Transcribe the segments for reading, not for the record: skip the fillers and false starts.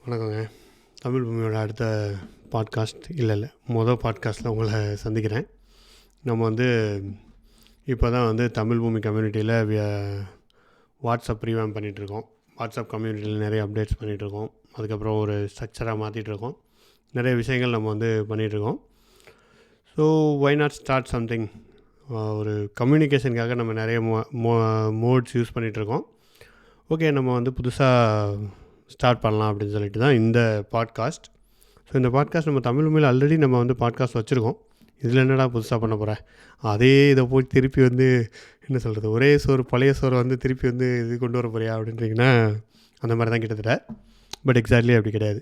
வணக்கங்க. தமிழ் பூமியோட அடுத்த பாட்காஸ்ட் மொதல் பாட்காஸ்ட்டில் உங்களை சந்திக்கிறேன். நம்ம இப்போ தான் தமிழ் பூமி கம்யூனிட்டியில் வாட்ஸ்அப் ரீவேம் பண்ணிகிட்ருக்கோம். வாட்ஸ்அப் கம்யூனிட்டியில் நிறைய அப்டேட்ஸ் பண்ணிகிட்ருக்கோம். அதுக்கப்புறம் ஒரு ஸ்ட்ரக்சராக மாற்றிட்டுருக்கோம். நிறைய விஷயங்கள் நம்ம பண்ணிகிட்ருக்கோம். So why not start something. ஒரு கம்யூனிகேஷனுக்காக நம்ம நிறைய மோட்ஸ் யூஸ் பண்ணிகிட்ருக்கோம். ஓகே, நம்ம புதுசாக ஸ்டார்ட் பண்ணலாம் அப்படின்னு சொல்லிட்டு தான் இந்த பாட்காஸ்ட். ஸோ இந்த பாட்காஸ்ட் நம்ம தமிழ் மொழியில் ஆல்ரெடி நம்ம பாட்காஸ்ட் வச்சுருக்கோம். இதில் என்னடா புதுசாக பண்ண போகிறேன், அதே இதை போய் திருப்பி என்ன சொல்கிறது, ஒரே சோறு பழைய சோறு திருப்பி இது கொண்டு வர போறியா அப்படின்றீங்கன்னா அந்த மாதிரி தான் கிட்டத்தட்ட. பட் எக்ஸாக்ட்லி அப்படி கிடையாது.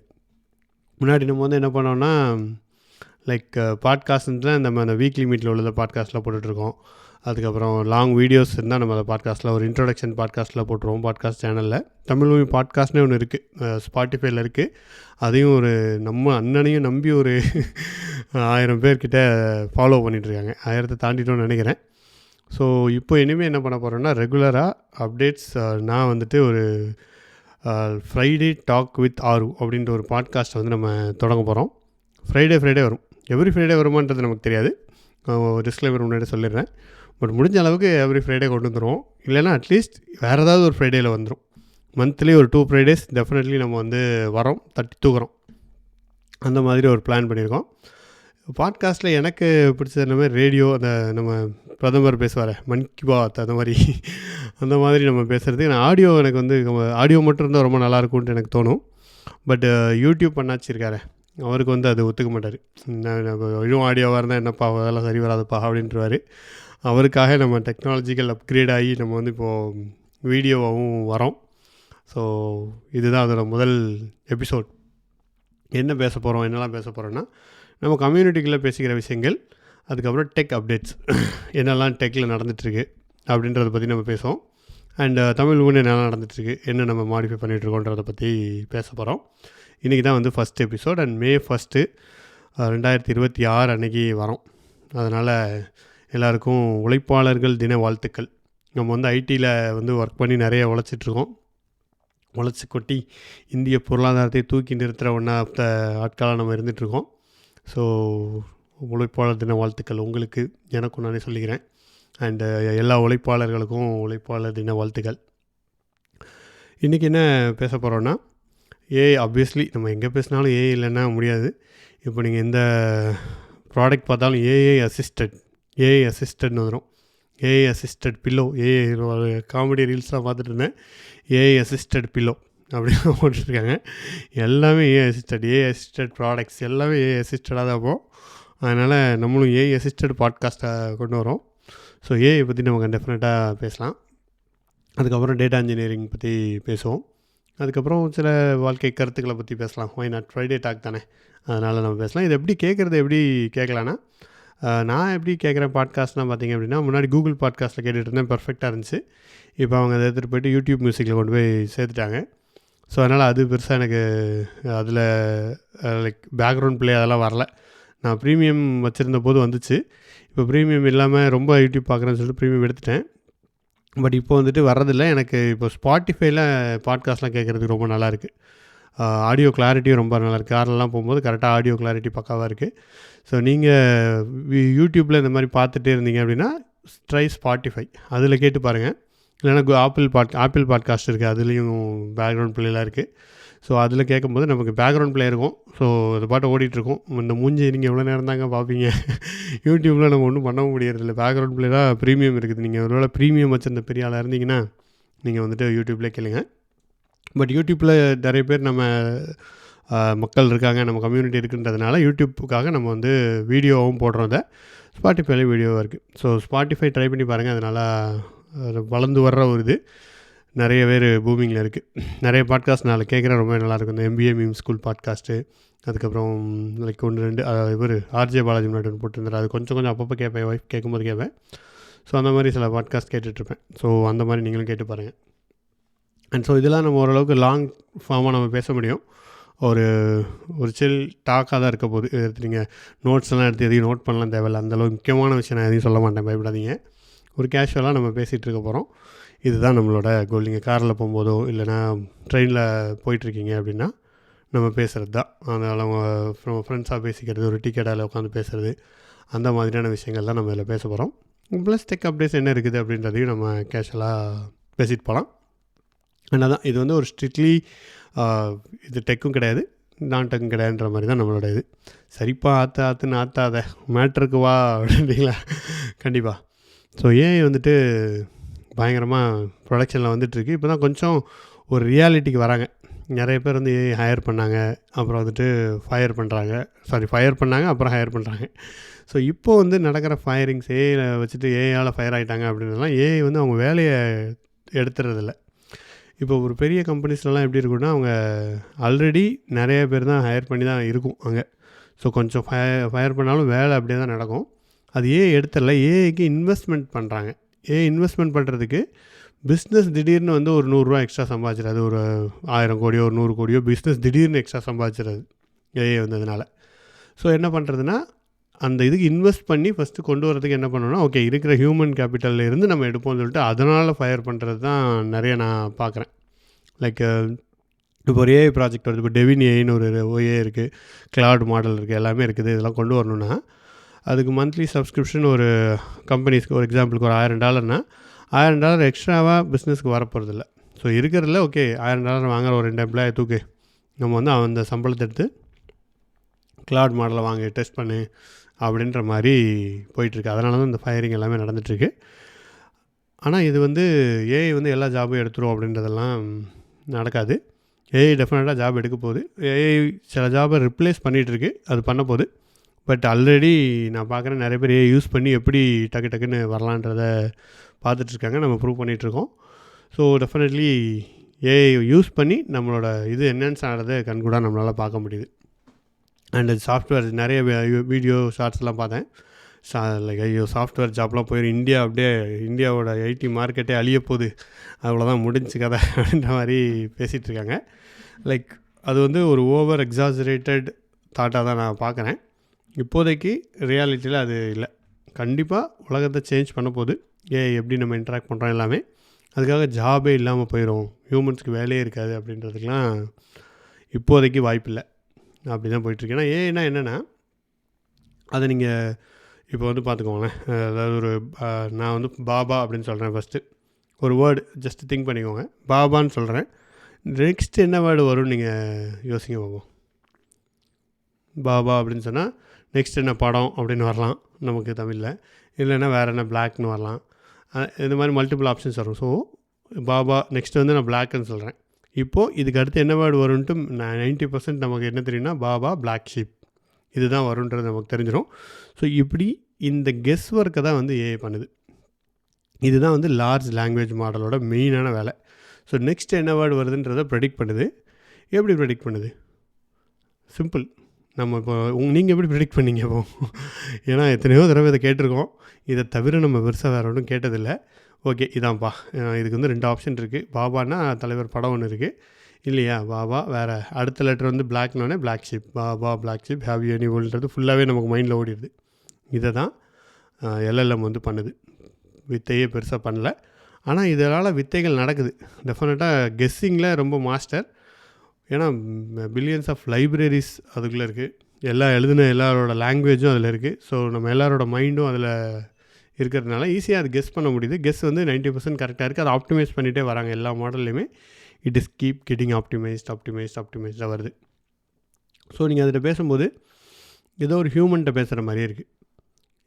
முன்னாடி நம்ம என்ன பண்ணோன்னா, லைக் பாட்காஸ்ட்லாம் நம்ம அந்த வீக்லி மீட்டில் உள்ள பாட்காஸ்ட்டில் போட்டுட்ருக்கோம். அதுக்கப்புறம் லாங் வீடியோஸ் இருந்தால் நம்ம அந்த பாட்காஸ்ட்டில் ஒரு இன்ட்ரோடக்ஷன் பாட்காஸ்ட்டில் போட்டுருவோம். பாட்காஸ்ட் சேனலில் தமிழ் மொழி பாட்காஸ்ட்னே ஒன்று இருக்குது, ஸ்பாட்டிஃபைல இருக்குது. அதையும் நம்ம அண்ணனையும் நம்பி 1000 பேர்கிட்ட ஃபாலோ பண்ணிகிட்ருக்காங்க. 1000 தாண்டிட்டோன்னு நினைக்கிறேன். ஸோ இப்போ இனிமேல் என்ன பண்ண போகிறோன்னா, ரெகுலராக அப்டேட்ஸ். நான் ஒரு ஃப்ரைடே டாக் வித் ஆரு அப்படின்ற ஒரு பாட்காஸ்ட்டை நம்ம தொடங்க போகிறோம். ஃப்ரைடே வரும். எவ்ரி ஃப்ரைடே வருமானது நமக்கு தெரியாது. டிஸ்க்ளைமர் முன்னாடி சொல்லிடுறேன். பட் முடிஞ்ச அளவுக்கு எவ்ரி ஃப்ரைடே கொண்டு வந்துடுவோம். இல்லைனா அட்லீஸ்ட் வேறு ஏதாவது ஒரு ஃப்ரைடேயில் வந்துடும். மந்த்லி ஒரு 2 ஃப்ரைடேஸ் டெஃபினெட்லி நம்ம வரோம், தட்டி தூக்குறோம். அந்த மாதிரி ஒரு பிளான் பண்ணியிருக்கோம். பாட்காஸ்ட்டில் எனக்கு பிடிச்சது மாதிரி ரேடியோ, அந்த நம்ம பிரதமர் பேசுவார் மன் கி பாத், அந்த மாதிரி நம்ம பேசுகிறதுக்கு நான் ஆடியோ எனக்கு ஆடியோ மட்டும் இருந்தால் ரொம்ப நல்லாயிருக்கும்ன்ட்டு எனக்கு தோணும். பட் யூடியூப் பண்ணாச்சு இருக்காரு, அவருக்கு அது ஒத்துக்க மாட்டார். இன்னும் ஆடியோவாக இருந்தால் என்னப்பா அதெல்லாம் சரி வராதுப்பா அப்படின்றவார். அவருக்காக நம்ம டெக்னாலஜிக்கல் அப்கிரேட் ஆகி நம்ம இப்போது வீடியோவாகவும் வரோம். ஸோ இதுதான் அதோட முதல் எபிசோட். என்ன பேச போகிறோம், என்னெல்லாம் பேச போகிறோன்னா, நம்ம கம்யூனிட்டிக்குள்ளே பேசிக்கிற விஷயங்கள், அதுக்கப்புறம் டெக் அப்டேட்ஸ், என்னெல்லாம் டெக்கில் நடந்துகிட்ருக்கு அப்படின்றத பற்றி நம்ம பேசுவோம். அண்ட் தமிழ் மொழி என்னெல்லாம் நடந்துகிட்ருக்கு, என்ன நம்ம மாடிஃபை பண்ணிகிட்ருக்கோன்றதை பற்றி பேச போகிறோம். இன்றைக்கி தான் ஃபஸ்ட் எபிசோட். அண்ட் May 1, 2026 அன்றைக்கி வரோம். அதனால் எல்லாருக்கும் உழைப்பாளர்கள் தின வாழ்த்துக்கள். நம்ம ஐடியில் ஒர்க் பண்ணி நிறைய உழைச்சிட்ருக்கோம். உழைச்சி கொட்டி இந்திய பொருளாதாரத்தை தூக்கி நிறுத்துகிற ஒன்றா ஆட்களாக நம்ம இருந்துகிட்ருக்கோம். ஸோ உழைப்பாளர் தின வாழ்த்துக்கள் உங்களுக்கு, எனக்கும் நானே சொல்லிக்கிறேன். அண்டு எல்லா உழைப்பாளர்களுக்கும் உழைப்பாளர் தின வாழ்த்துக்கள். இன்றைக்கி என்ன பேச போகிறோன்னா, ஆப்வியஸ்லி நம்ம எங்கே பேசினாலும் ஏஐ இல்லைன்னா முடியாது. இப்போ நீங்கள் எந்த ப்ராடக்ட் பார்த்தாலும் ஏஐ அசிஸ்டட்னு வந்துடும். ஏஐ அசிஸ்டட் பில்லோ, காமெடி ரீல்ஸ்லாம் பார்த்துட்டு இருந்தேன். ஏஐ அசிஸ்டட் பில்லோ அப்படின்னு போட்டுருக்காங்க. எல்லாமே ஏஐ அசிஸ்டட் ப்ராடக்ட்ஸ் எல்லாமே ஏஐ அசிஸ்டடாக தான் போகும். அதனால் நம்மளும் ஏஐ அசிஸ்டட் பாட்காஸ்ட்டை கொண்டு வரோம். ஸோ ஏஐ பற்றி நமக்கு டெஃபினட்டாக பேசலாம். அதுக்கப்புறம் டேட்டா இன்ஜினியரிங் பற்றி பேசுவோம். அதுக்கப்புறம் சில வாழ்க்கை கருத்துக்களை பற்றி பேசலாம். ஒய் நாட், ஃப்ரைடே டாக் தானே, அதனால் நம்ம பேசலாம். இது எப்படி கேட்கலான்னா, நான் எப்படி கேட்குறேன் பாட்காஸ்ட்லாம் பார்த்திங்க அப்படின்னா, முன்னாடி கூகுள் பாட்காஸ்ட்டில் கேட்டுகிட்டு இருந்தேன், பர்ஃபெக்டாக இருந்துச்சு. இப்போ அவங்க அதை எடுத்துகிட்டு போய்ட்டு யூடியூப் மியூசிக்கில் கொண்டு போய் சேர்த்துட்டாங்க. ஸோ அதனால் அது பெருசாக எனக்கு அதில் லைக் பேக்ரவுண்ட் ப்ளே அதெல்லாம் வரல. நான் ப்ரீமியம் வச்சுருந்த போது வந்துச்சு. இப்போ ப்ரீமியம் இல்லாமல் ரொம்ப யூடியூப் பார்க்குறேன்னு சொல்லிட்டு ப்ரீமியம் எடுத்துட்டேன். பட் இப்போ வர்றதில்லை. எனக்கு இப்போ ஸ்பாட்டிஃபைல பாட்காஸ்ட்லாம் கேட்குறதுக்கு ரொம்ப நல்லாயிருக்கு. ஆடியோ கிளாரிட்டியும் ரொம்ப நல்லாயிருக்கு. கார்லலாம் போகும்போது கரெக்டாக ஆடியோ கிளாரிட்டி பக்காவாக இருக்குது. ஸோ நீங்கள் யூடியூப்பில் இந்த மாதிரி பார்த்துட்டே இருந்தீங்க அப்படின்னா ட்ரை ஸ்பாட்டிஃபை, அதில் கேட்டு பாருங்கள். இல்லைனா ஆப்பிள் பாட்காஸ்ட் இருக்குது, அதுலேயும் பேக்ரவுண்ட் ப்ளேலாம் இருக்குது. ஸோ அதில் கேட்கும்போது நமக்கு பேக்ரவுண்ட் ப்ளே இருக்கும். ஸோ அது பாட்டு ஓடிட்டுருக்கும். இந்த மூஞ்சி நீங்கள் எவ்வளோ நேரம் தாங்க பார்ப்பீங்க. யூடியூப்பில் நம்ம ஒன்றும் பண்ணவும் முடியறதில்ல. பேக்ரவுண்ட் ப்ளே தான் ப்ரீமியம் இருக்குது. நீங்கள் ஒருவேளை ப்ரீமியம் வச்சுருந்த பெரிய ஆளாக இருந்தீங்கன்னா நீங்கள் யூடியூப்லேயே கேளுங்க. பட் யூடியூப்பில் நிறைய பேர் நம்ம மக்கள் இருக்காங்க, நம்ம கம்யூனிட்டி இருக்குன்றதுனால யூடியூப்புக்காக நம்ம வீடியோவும் போடுறோம். ஸ்பாட்டிஃபைல வீடியோவாக இருக்குது. ஸோ ஸ்பாட்டிஃபை ட்ரை பண்ணி பாருங்கள். அதனால் வளர்ந்து வர்ற ஒரு இது நிறைய பேர் பூமிங்கில் இருக்குது. நிறைய பாட்காஸ்ட் நான் கேட்குறேன், ரொம்ப நல்லாயிருக்கும். இந்த MBA மீம் ஸ்கூல் பாட்காஸ்ட்டு, அதுக்கப்புறம் லைக் 1-2 இவர் ஆர்ஜே பாலாஜி முன்னாடி ஒன்று போட்டுருந்தார். அது கொஞ்சம் அப்பப்போ கேட்பேன், ஒய்ஃப் கேட்கும்போது கேட்பேன். ஸோ அந்த மாதிரி சில பாட்காஸ்ட் கேட்டுட்ருப்பேன். ஸோ அந்த மாதிரி நீங்களும் கேட்டு பாருங்கள். அண்ட் ஸோ இதெல்லாம் நம்ம ஓரளவுக்கு லாங் ஃபார்மாக நம்ம பேச முடியும். ஒரு சில் டாக்காக தான் இருக்க போகுது. நீங்கள் நோட்ஸ்லாம் எடுத்து எதையும் நோட் பண்ணலாம் தேவையில்லை. அந்தளவுக்கு முக்கியமான விஷயம் நான் எதையும் சொல்ல மாட்டேன், பயப்படாதீங்க. ஒரு கேஷுவலாக நம்ம பேசிகிட்டு இருக்க போகிறோம். இதுதான் நம்மளோட கோல். நீங்கள் காரில் போகும்போதோ இல்லைனா ட்ரெயினில் போயிட்டுருக்கீங்க அப்படின்னா நம்ம பேசுகிறது தான். அதனால் அவங்க ஃப்ரெண்ட்ஸாக பேசிக்கிறது, ஒரு டீ கடையில் உட்காந்து பேசுகிறது, அந்த மாதிரியான விஷயங்கள் தான் நம்ம இதில் பேச போகிறோம். ப்ளஸ் டெக் அப்டேட்ஸ் என்ன இருக்குது அப்படின்றதையும் நம்ம கேஷுவலாக பேசிட்டு போகலாம். ஆனால் தான் இது வந்து ஒரு ஸ்ட்ரிக்ட்லி இது டெக்கும் கிடையாது, நான் டெக்கும் கிடையாதுன்ற மாதிரி தான் நம்மளோட இது. சரிப்பா ஆற்றுன்னு ஆற்றாத மேட்ருக்கு வா அப்படின்றீங்களா? கண்டிப்பாக. ஸோ ஏஐ வந்துட்டு பயங்கரமாக ப்ரொடக்ஷனில் வந்துட்டுருக்கு. இப்போ தான் கொஞ்சம் ஒரு ரியாலிட்டிக்கு வராங்க. நிறைய பேர் வந்து ஏஐ ஹையர் பண்ணாங்க, அப்புறம் வந்துட்டு ஃபயர் பண்ணாங்க, அப்புறம் ஹையர் பண்ணுறாங்க. ஸோ இப்போ வந்து நடக்கிற ஃபயரிங்ஸ் ஏஐயில் வச்சுட்டு ஏஐயால் ஃபயர் ஆகிட்டாங்க அப்படின்றதுலாம் ஏஐ வந்து அவங்க வேலையை எடுத்துறதில்ல. இப்போ ஒரு பெரிய கம்பெனிஸ்லாம் எப்படி இருக்குன்னா, அவங்க ஆல்ரெடி நிறைய பேர் தான் ஹையர் பண்ணி தான் இருக்கும் அங்கே. ஸோ கொஞ்சம் ஃபயர் பண்ணாலும் வேலை அப்படியே தான் நடக்கும். அது ஏஐ எடுத்துடல, ஏஐக்கு இன்வெஸ்ட்மெண்ட் பண்ணுறாங்க. ஏஐ இன்வெஸ்ட்மெண்ட் பண்ணுறதுக்கு பிஸ்னஸ் திடீர்னு வந்து ஒரு 100 ரூபா எக்ஸ்ட்ரா சம்பாதிச்சிடாது, ஒரு 1000 கோடியோ ஒரு 100 கோடியோ பிஸ்னஸ் திடீர்னு எக்ஸ்ட்ரா சம்பாதிச்சிடாது ஏஐ வந்ததுனால. ஸோ என்ன பண்ணுறதுன்னா, அந்த இதுக்கு இன்வெஸ்ட் பண்ணி ஃபஸ்ட்டு கொண்டு வரதுக்கு என்ன பண்ணணும்னா, ஓகே இருக்கிற ஹியூமன் கேபிட்டலில் இருந்து நம்ம எடுப்போம்னு சொல்லிட்டு அதனால் ஃபயர் பண்ணுறது தான் நிறைய நான் பார்க்குறேன். லைக் இப்போ ஒரு ஏஐ ப்ராஜெக்ட் வருது. இப்போ டெவின் ஏஐன்னு ஒரு ஏஐ இருக்குது, கிளாட் மாடல் இருக்குது, எல்லாமே இருக்குது. இதெல்லாம் கொண்டு வரணுன்னா அதுக்கு மந்த்லி சப்ஸ்கிரிப்ஷன் ஒரு கம்பெனிஸ்க்கு, ஒரு எக்ஸாம்பிளுக்கு ஒரு $1000 $1000 எக்ஸ்ட்ராவாக பிஸ்னஸ்க்கு வரப்போகிறதில்ல. ஸோ இருக்கிறதுல ஓகே $1000 வாங்குற ஒரு 2 எம்ப்ளாயை தூக்கு, நம்ம வந்து அந்த சம்பளத்தை எடுத்து கிளாட் மாடலை வாங்கி டெஸ்ட் பண்ணு அப்படின்ற மாதிரி போயிட்டுருக்கு. அதனால தான் இந்த ஃபயரிங் எல்லாமே நடந்துகிட்ருக்கு. ஆனால் இது வந்து ஏஐ வந்து எல்லா ஜாபும் எடுத்துரும் அப்படின்றதெல்லாம் நடக்காது. ஏஐ டெஃபினட்டாக ஜாப் எடுக்க போகுது. ஏஐ சில ஜாபை ரிப்ளேஸ் பண்ணிகிட்ருக்கு, அது பண்ண போகுது. பட் ஆல்ரெடி நான் பார்க்குறேன் நிறைய பேர் ஏஐ யூஸ் பண்ணி எப்படி டக்குன்னு வரலான்றத பார்த்துட்ருக்காங்க, நம்ம ப்ரூவ் பண்ணிகிட்ருக்கோம். ஸோ டெஃபினெட்லி ஏஐ யூஸ் பண்ணி நம்மளோட இது என்ஹான்ஸ் ஆகிறத கண்கூடாக நம்மளால் பார்க்க முடியுது. அண்ட் சாஃப்ட்வேர் நிறைய வீடியோ ஷார்ட்ஸ்லாம் பார்த்தேன். லைக் ஐயோ சாஃப்ட்வேர் ஜாப்லாம் போயிடும், இந்தியாவோட ஐடி மார்க்கெட்டே அழிய போகுது, அவ்வளோதான் முடிஞ்சு கதை அப்படின்ற மாதிரி பேசிகிட்டு இருக்காங்க. லைக் அது வந்து ஒரு ஓவர் எக்ஸாஜரேட்டட் தாட்டாக தான் நான் பார்க்குறேன். இப்போதைக்கு ரியாலிட்டியில் அது இல்லை. கண்டிப்பாக உலகத்தை சேஞ்ச் பண்ண போகுது ஏஐ, எப்படி நம்ம இன்ட்ராக்ட் பண்ணுறோம் எல்லாமே. அதுக்காக ஜாபே இல்லாமல் போயிடும், ஹியூமன்ஸ்க்கு வேலையே இருக்காது அப்படின்றதுக்கெலாம் இப்போதைக்கு வாய்ப்பில்லை. அப்படி தான் போயிட்டுருக்கு. ஏன்னா ஏஐனா என்னென்னா, அதை நீங்கள் இப்போ வந்து பார்த்துக்கோங்களேன். அதாவது ஒரு நான் வந்து பாபா அப்படின்னு சொல்கிறேன். ஃபஸ்ட்டு ஒரு வேர்டு ஜஸ்ட் திங்க் பண்ணிக்கோங்க. பாபான்னு சொல்கிறேன். நெக்ஸ்ட் என்ன வேர்டு வரும்னு நீங்கள் யோசிங்க பார்ப்போம். பாபா அப்படின்னு சொன்னால் நெக்ஸ்ட் என்ன படம் அப்படின்னு வரலாம் நமக்கு தமிழில், இல்லைன்னா வேறு என்ன பிளாக்னு வரலாம். இந்த மாதிரி மல்டிபிள் ஆப்ஷன்ஸ் வரும். ஸோ பாபா நெக்ஸ்ட் வந்து நான் பிளாக்னு சொல்கிறேன். இப்போது இதுக்கு அடுத்து என்ன வேர்டு வரும்ன்ட்டு 90% நமக்கு என்ன தெரியும்னா பாபா, பிளாக் ஷீப், இதுதான் வருன்றது நமக்கு தெரிஞ்சிடும். ஸோ இப்படி இந்த கெஸ் ஒர்க்கை தான் வந்து ஏஐ பண்ணுது. இதுதான் வந்து லார்ஜ் லாங்குவேஜ் மாடலோட மெயினான வேலை. ஸோ நெக்ஸ்ட் என்ன வேர்டு வருதுன்றதை ப்ரெடிக்ட் பண்ணுது. எப்படி ப்ரெடிக்ட் பண்ணுது? சிம்பிள். நம்ம இப்போ நீங்கள் எப்படி ப்ரெடிக்ட் பண்ணீங்க இப்போ? ஏன்னா எத்தனையோ தடவை இதை கேட்டிருக்கோம். இதை தவிர நம்ம பெருசாக வேறு ஒன்றும் கேட்டதில்லை. ஓகே இதான்ப்பா, இதுக்கு வந்து 2 ஆப்ஷன் இருக்குது. பாபான்னா தலைவர் படம் ஒன்று இருக்குது இல்லையா, பாபா. வேறு அடுத்த லெட்டர் வந்து பிளாக்னோடனே black sheep, baa baa black sheep have you any வேர்ல்டுன்றது ஃபுல்லாகவே நமக்கு மைண்டில் ஓடிடுது. இதை தான் எல்எல்எம் வந்து பண்ணுது. வித்தையே பெருசாக பண்ணல, ஆனால் இதனால் வித்தைகள் நடக்குது. டெஃபினட்டாக கெஸ்ஸிங்கில் ரொம்ப மாஸ்டர். ஏன்னா பில்லியன்ஸ் ஆஃப் லைப்ரரிஸ் அதுக்குள்ளே இருக்குது. எல்லாரோட லாங்குவேஜும் அதில் இருக்குது. ஸோ நம்ம எல்லாரோட மைண்டும் அதில் இருக்கிறதுனால ஈஸியாக அது கெஸ் பண்ண முடியுது. கெஸ் வந்து 90% கரெக்டாக இருக்குது. அதை ஆப்டிமைஸ் பண்ணிகிட்டே வராங்க எல்லா மாடல்லையுமே. இட் இஸ் கீப் கெட்டிங் ஆப்டிமைஸ்டாக வருது. ஸோ நீங்கள் அதில் பேசும்போது ஏதோ ஒரு ஹியூமன்கிட்ட பேசுகிற மாதிரியே இருக்குது.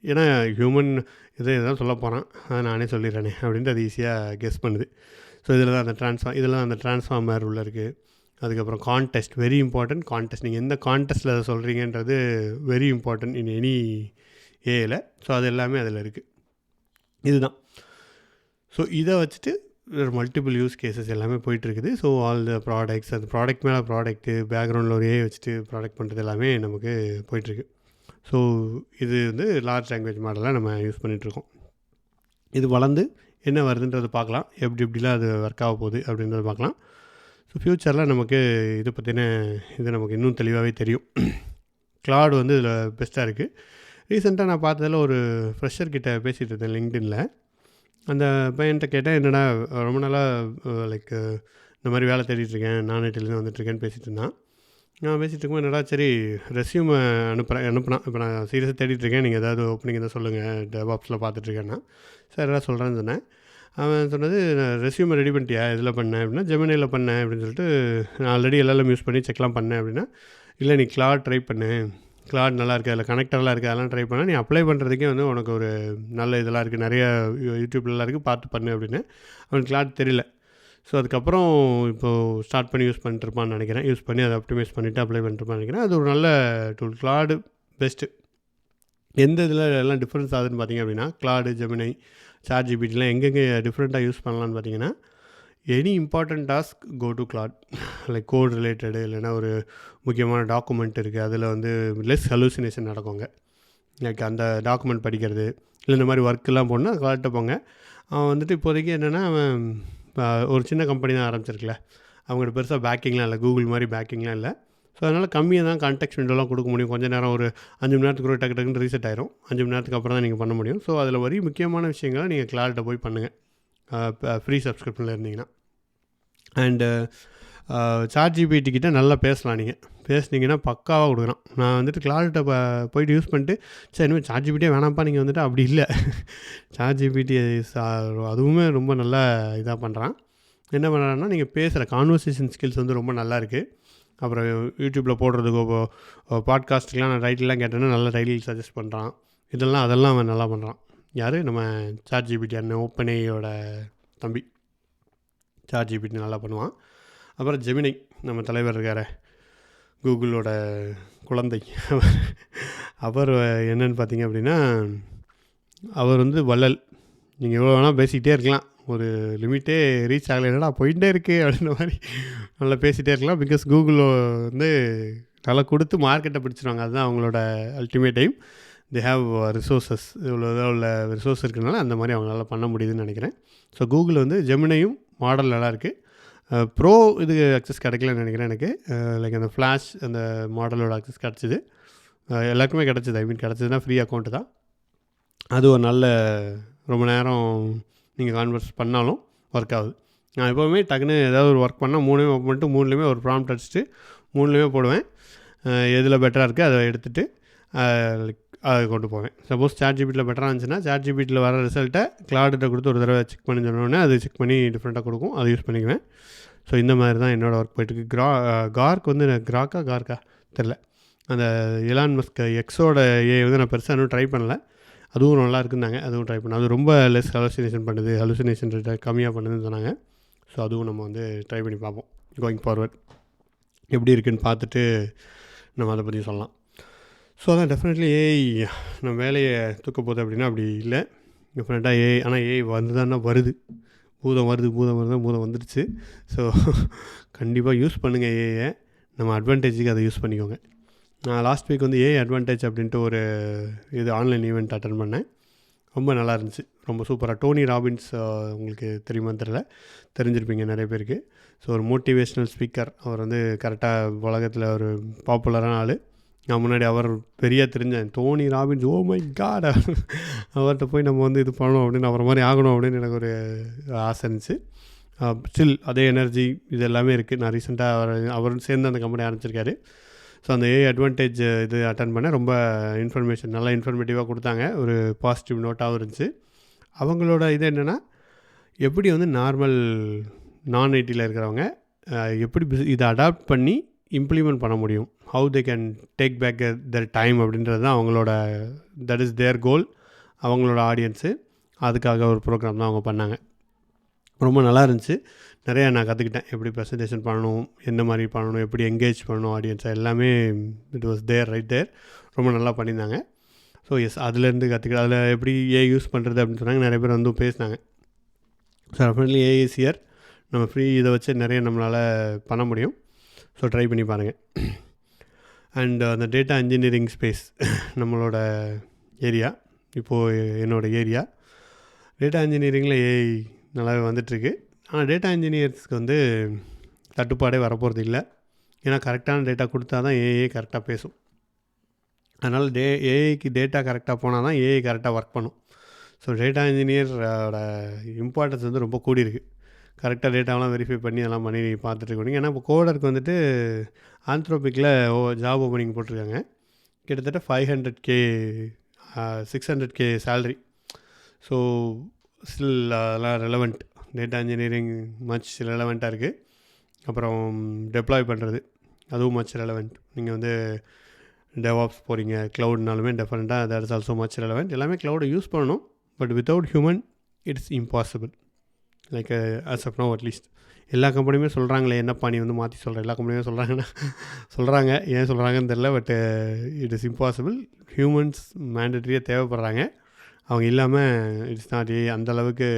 ஏன்னா ஹியூமன் இதான் சொல்ல போகிறான், அதை நானே சொல்லிடுறேனே அப்படின்ட்டு அது ஈஸியாக கெஸ் பண்ணுது. ஸோ இதில் தான் அந்த ட்ரான்ஸ்ஃபார்மர் உள்ளே இருக்குது. அதுக்கப்புறம் கான்டெஸ்ட், வெரி இம்பார்ட்டன்ட். கான்டெஸ்ட், நீங்கள் எந்த கான்டெஸ்ட்டில் அதை சொல்கிறீங்கன்றது வெரி இம்பார்ட்டன்ட் இன் எனி ஏஐயில். ஸோ அது எல்லாமே அதில் இருக்குது. இதுதான். ஸோ இதை வச்சுட்டு மல்டிபிள் யூஸ் கேசஸ் எல்லாமே போயிட்டுருக்குது. ஸோ ஆல் த ப்ராடக்ட்ஸ், அது ப்ராடக்ட் மேலே ப்ராடக்ட்டு, பேக்ரவுண்டில் ஒரு ஏஐ வச்சுட்டு ப்ராடக்ட் பண்ணுறது எல்லாமே நமக்கு போயிட்டுருக்கு. ஸோ இது வந்து லார்ஜ் லாங்குவேஜ் மாடலாக நம்ம யூஸ் பண்ணிகிட்ருக்கோம். இது வளர்ந்து என்ன வருதுன்றது பார்க்கலாம், எப்படிலாம் அது ஒர்க் ஆக போகுது அப்படின்றத பார்க்கலாம். ஸோ ஃப்யூச்சரில் நமக்கு இதை பற்றின இது நமக்கு இன்னும் தெளிவாகவே தெரியும். கிளாட் வந்து இதில் பெஸ்ட்டாக இருக்குது. ரீசெண்டாக நான் பார்த்ததில் ஒரு ஃப்ரெஷர்கிட்ட பேசிகிட்டு இருந்தேன் லிங்க்டின்ல. அந்த பையன்கிட்ட கேட்டேன், என்னடா ரொம்ப நாளாக லைக் இந்த மாதிரி வேலை தேடிட்டுருக்கேன், நான் ஐடிலேருந்து வந்துட்டுருக்கேன்னு பேசிகிட்டு இருந்தான். நான் பேசிகிட்டு இருக்கும்போது என்னடா சரி ரெஸ்யூம் அனுப்புனான். இப்போ நான் சீரியஸாக தேடிட்டுருக்கேன், நீங்கள் ஏதாவது ஓப்பனிங் எதாவது சொல்லுங்கள், டெவாப்ஸில் பார்த்துட்ருக்கேன்னா. சரி எதாவது சொல்கிறேன்னு சொன்னேன். அவன் சொன்னது, ரெஸ்யூமை ரெடி பண்ணிட்டியா, எதில் பண்ணேன் அப்படின்னா, ஜெமினியில் பண்ணேன் அப்படின்னு சொல்லிட்டு, நான் ஆல்ரெடி எல்லாம் யூஸ் பண்ணி செக்லாம் பண்ணேன் அப்படின்னா, இல்லை நீ கிளாட் ட்ரை பண்ணு, கிளாட் நல்லா இருக்குது, அதில் கனெக்டர்லாம் இருக்குது, அதெல்லாம் ட்ரை பண்ணால் நீ அப்ளை பண்ணுறதுக்கே வந்து உனக்கு ஒரு நல்ல இதெல்லாம் இருக்குது, நிறைய யூடியூப்லலாம் இருக்குது, பார்த்து பண்ணு அப்படின்னு. அவனுக்கு கிளாட் தெரியல. ஸோ அதுக்கப்புறம் இப்போது ஸ்டார்ட் பண்ணி யூஸ் பண்ணிட்டுருப்பான்னு நினைக்கிறேன். யூஸ் பண்ணி அதை ஆப்டிமைஸ் பண்ணிவிட்டு அப்ளை பண்ணிட்டுருப்பான்னு நினைக்கிறேன். அது ஒரு நல்ல டூல். Glad best. எந்த இதில் எல்லாம் டிஃப்ரென்ஸ் ஆகுதுன்னு பார்த்திங்க அப்படின்னா, கிளாடு, ஜெமினை, சாட் ஜிபிடிலாம் எங்கெங்கே டிஃப்ரெண்ட்டாக யூஸ் பண்ணலான்னு பார்த்தீங்கன்னா, any important task go to Claude. Like code related, இல்லைனா ஒரு முக்கியமான டாக்குமெண்ட் இருக்குது, அதில் வந்து லெஸ் ஹலூசினேஷன் நடக்குங்க. லைக் அந்த டாக்குமெண்ட் படிக்கிறது, இல்லை இந்த மாதிரி ஒர்க்கெல்லாம் போனால் கிளாட்ட போங்க. அவன் வந்துட்டு இப்போதைக்கு என்னென்னா, அவன் ஒரு சின்ன கம்பெனி தான் ஆரம்பிச்சிருக்குல்ல, அவங்கள்ட்ட பெருசாக பேக்கிங்லாம் இல்லை, கூகுள் மாதிரி பேக்கிங்லாம் இல்லை. ஸோ அதனால் கம்மியாக தான் கான்டெக்ட் விண்டோலாம் கொடுக்க முடியும். கொஞ்சம் நேரம் ஒரு 5 மணி நேரத்துக்கு ஒரு டக்கு டக்குன்னு ரீசெட் ஆயிரும். 5 மணி நேரத்துக்கு அப்புறம் தான் நீங்கள் பண்ண முடியும். ஸோ அதில் வரி முக்கியமான விஷயங்களை நீங்கள் கிளார்ட்ட போய் பண்ணுங்கள், ஃப்ரீ சப்ஸ்கிரிப்ஷனில் இருந்தீங்கன்னா. அண்டு சாட் ஜிபிடி கிட்ட நல்லா பேசலாம். நீங்கள் பேசுனீங்கன்னா பக்காவாக கொடுக்குறான். நான் வந்துட்டு கிளார்ட்ட போயிட்டு யூஸ் பண்ணிட்டு, சரி இனிமேல் சாட் ஜிபிடியே வேணாம்ப்பா நீங்கள் வந்துட்டு, அப்படி இல்லை. சாட் ஜிபிடி அதுவுமே ரொம்ப நல்லா இதாக பண்ணுறான். என்ன பண்ணுறான்னா, நீங்கள் பேசுகிற கான்வர்சேஷன் ஸ்கில்ஸ் வந்து ரொம்ப நல்லா இருக்குது. அப்புறம் யூடியூப்பில் போடுறதுக்கு பாட்காஸ்ட்டுக்கெலாம் நான் டைட்டில்லாம் கேட்டேன்னா நல்ல டைட்டில் சஜஸ்ட் பண்ணுறான். அதெல்லாம் அவன் நல்லா பண்ணுறான். யார்? நம்ம சாட் ஜிபிடி அண்ணன், ஓப்பனேயோட தம்பி. சாட் ஜிபிடி நல்லா பண்ணுவான். அப்புறம் ஜெமினை, நம்ம தலைவர் இருக்கார், கூகுளோட குழந்தை. அவர் என்னென்னு பார்த்தீங்க அப்படின்னா, அவர் வந்து வள்ளல். நீங்கள் எவ்வளோ வேணால் பேசிக்கிட்டே இருக்கலாம், ஒரு லிமிட்டே ரீச் ஆகலை, என்னடா போயிட்டே இருக்குது அப்படின்ற மாதிரி நல்லா பேசிகிட்டே இருக்கலாம். பிகாஸ் கூகுள் வந்து நல்லா கொடுத்து மார்க்கெட்டை பிடிச்சிருவாங்க. அதுதான் அவங்களோட ultimate time. They have resources, இவ்வளோ உள்ள ரிசோர்ஸ் இருக்கிறனால அந்த மாதிரி அவங்களால பண்ண முடியுதுன்னு நினைக்கிறேன். ஸோ கூகுள் வந்து ஜெமினையும் மாடல் நல்லாயிருக்கு. ப்ரோ இதுக்கு அக்சஸ் கிடைக்கலன்னு நினைக்கிறேன் எனக்கு. லைக் அந்த ஃப்ளாஷ் அந்த மாடலோட அக்சஸ் கிடச்சிது, எல்லாருக்குமே கிடச்சிது. ஐ மீன் கிடச்சிதுன்னா ஃப்ரீ அக்கௌண்ட்டு தான். அது ஒரு நல்ல ரொம்ப நேரம் நீங்கள் கான்வர்ஸ் பண்ணாலும் ஒர்க் ஆகுது. நான் எப்போவுமே டக்குன்னு ஏதாவது ஒரு ஒர்க் பண்ணால் 3 ஓப்பன் பண்ணிட்டு 3லேயுமே ஒரு ப்ராம்ப்ட் அடிச்சுட்டு 3லேயுமே போடுவேன். எதில் பெட்டராக இருக்குது அதை எடுத்துகிட்டு அதை கொண்டு போவேன். சப்போஸ் சாட் ஜிபிடியில் பெட்டராக இருந்துச்சுன்னா சாட் ஜிபிடியில் வர ரிசல்ட்டை கிளாடுகிட்ட கொடுத்து ஒரு தடவை செக் பண்ணி சொன்னோடனே அது செக் பண்ணி டிஃப்ரெண்ட்டாக கொடுக்கும், அதை யூஸ் பண்ணிக்குவேன். ஸோ இந்த மாதிரி தான் என்னோடய ஒர்க் போய்ட்டுருக்கு. கார்க் வந்து கார்க்கா தெரில, அந்த எலான் மஸ்க் எக்ஸோட வந்து நான் பெருசாக இன்னும் ட்ரை பண்ணல. அதுவும் நல்லா இருக்குன்னாங்க, அதுவும் ட்ரை பண்ணேன். அது ரொம்ப லெஸ் ஹலுசினேஷன் ரேட்டை கம்மியாக பண்ணுதுன்னு சொன்னாங்க. ஸோ அதுவும் நம்ம வந்து ட்ரை பண்ணி பார்ப்போம். கோயிங் ஃபார்வர்ட் எப்படி இருக்குதுன்னு பார்த்துட்டு நம்ம அதை பற்றி சொல்லலாம். ஸோ அதான் டெஃபினெட்லி ஏஐ நம்ம வேலையை தூக்க போகுது அப்படின்னா அப்படி இல்லை. டெஃபினட்டாக ஏஐ, ஆனால் ஏஐ வந்துதான்னா வருது, பூதம் வந்துடுச்சு. ஸோ கண்டிப்பாக யூஸ் பண்ணுங்கள் ஏஐயை, நம்ம அட்வான்டேஜுக்கு அதை யூஸ் பண்ணிக்கோங்க. நான் லாஸ்ட் வீக் வந்து ஏஐ அட்வான்டேஜ் அப்படின்ட்டு ஒரு ஆன்லைன் ஈவெண்ட் அட்டன் பண்ணேன். ரொம்ப நல்லா இருந்துச்சு, ரொம்ப சூப்பராக. டோனி ராபின்ஸ் உங்களுக்கு தெரியுமா தெரியல, தெரிஞ்சிருப்பீங்க நிறைய பேருக்கு. ஸோ ஒரு மோட்டிவேஷ்னல் ஸ்பீக்கர். அவர் வந்து கரெக்டாக உலகத்தில் ஒரு பாப்புலரான ஆள். நான் முன்னாடி அவர் பெரிய தெரிஞ்சேன், Tony Robbins, oh my God, அவர்கிட்ட போய் நம்ம வந்து இது பண்ணணும் அப்படின்னு, அவரை மாதிரி ஆகணும் அப்படின்னு எனக்கு ஒரு ஆசை இருந்துச்சு. ஸ்டில் அதே எனர்ஜி இது எல்லாமே இருக்குது. நான் ரீசெண்டாக அவர் சேர்ந்து அந்த கம்பெனி ஆரம்பிச்சிருக்காரு. ஸோ அந்த ஏஐ அட்வான்டேஜ் இது அட்டன் பண்ண ரொம்ப இன்ஃபர்மேஷன் நல்லா இன்ஃபர்மேட்டிவாக கொடுத்தாங்க. ஒரு பாசிட்டிவ் நோட்டாகவும் இருந்துச்சு. அவங்களோட இது என்னென்னா, எப்படி வந்து நார்மல் நான் ஐடியில் இருக்கிறவங்க எப்படி இதை அடாப்ட் பண்ணி இம்ப்ளிமெண்ட் பண்ண முடியும், how they can take back their time அப்படின்றது தான் அவங்களோட, தட் இஸ் தேர் கோல், அவங்களோட ஆடியன்ஸு. அதுக்காக ஒரு ப்ரோக்ராம் தான் அவங்க பண்ணாங்க. ரொம்ப நல்லா இருந்துச்சு. நிறையா நான் கற்றுக்கிட்டேன், எப்படி ப்ரெசன்டேஷன் பண்ணணும், எந்த மாதிரி பண்ணணும், எப்படி என்கேஜ் பண்ணணும் ஆடியன்ஸை, எல்லாமே it was there right there. ரொம்ப நல்லா பண்ணியிருந்தாங்க. ஸோ எஸ், அதுலேருந்து கற்றுக்கிட்டு அதில் எப்படி ஏஐ யூஸ் பண்ணுறது அப்படின்னு சொன்னாங்க. நிறைய பேர் வந்து பேசினாங்க. So definitely AI is here. நம்ம ஃப்ரீ இதை வச்சு நிறைய நம்மளால் பண்ண முடியும். ஸோ ட்ரை பண்ணி பாருங்கள். அண்ட் அந்த டேட்டா இன்ஜினியரிங் ஸ்பேஸ் நம்மளோட ஏரியா, இப்போது என்னோடய ஏரியா டேட்டா இன்ஜினியரிங்கில் ஏஐ நல்லாவே வந்துட்டுருக்கு. ஆனால் டேட்டா இன்ஜினியர்ஸ்க்கு வந்து தட்டுப்பாடே வரப்போகிறது இல்லை. ஏன்னா கரெக்டான டேட்டா கொடுத்தா தான் ஏஐ கரெக்டாக பேசும். அதனால் ஏஐக்கு டேட்டா கரெக்டாக போனால் தான் ஏஐ கரெக்டாக ஒர்க் பண்ணும். ஸோ டேட்டா இன்ஜினியரோட இம்பார்ட்டன்ஸ் வந்து ரொம்ப கூடியிருக்கு. கரெக்டாக டேட்டாவெலாம் வெரிஃபை பண்ணி அதெல்லாம் பண்ணி பார்த்துட்டு இருக்கணும். ஏன்னா இப்போ கோடருக்கு வந்துட்டு ஆந்த்ரோபிக்கில் ஜாப் ஓப்பனிங் போட்டிருக்காங்க. கிட்டத்தட்ட 500K 600K salary. So still அதெல்லாம் ரெலவெண்ட். டேட்டா இன்ஜினியரிங் மச் ரெலவெண்ட்டாக இருக்குது. அப்புறம் டெப்ளாய் பண்ணுறது அதுவும் மச் ரெலவெண்ட். நீங்கள் வந்து டெவாப்ஸ் போகிறீங்க, க்ளவுட்னாலுமே டெஃபரெண்ட்டாக that is also much relevant. எல்லாமே க்ளவுடை யூஸ் பண்ணணும், but without human it's impossible. Like as of now at least எல்லா கம்பெனியுமே சொல்கிறாங்களே, என்னப்பா நீ வந்து மாற்றி சொல்கிற, எல்லா கம்பெனியுமே சொல்கிறாங்க. ஏன் சொல்கிறாங்கன்னு தெரில, but it is impossible. Humans மேண்டட்ரியாக தேவைப்படுறாங்க. அவங்க இல்லாமல் இட்ஸ் நாட் அந்தளவுக்கு